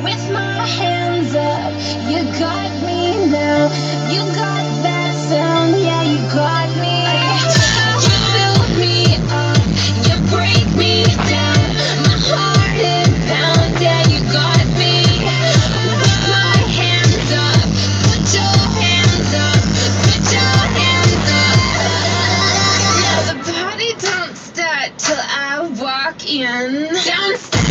with my hands up. You got me now. You got that sound, yeah, you got me. You build me up, you break me down. My heart it pounds, yeah, you got me. With my hands up, put your hands up, put your hands up. Now the party don't start till I walk in. Don't stop.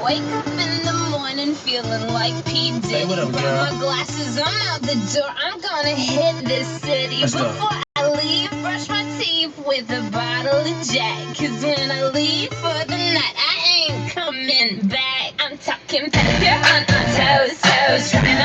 Wake up in the morning feeling like P. Diddy. Grab my glasses, I'm out the door. I'm gonna hit this city. Before I leave, brush my teeth with a bottle of Jack. Cause when I leave for the night, I ain't coming back. I'm talking pedicure on my toes, toes. Trying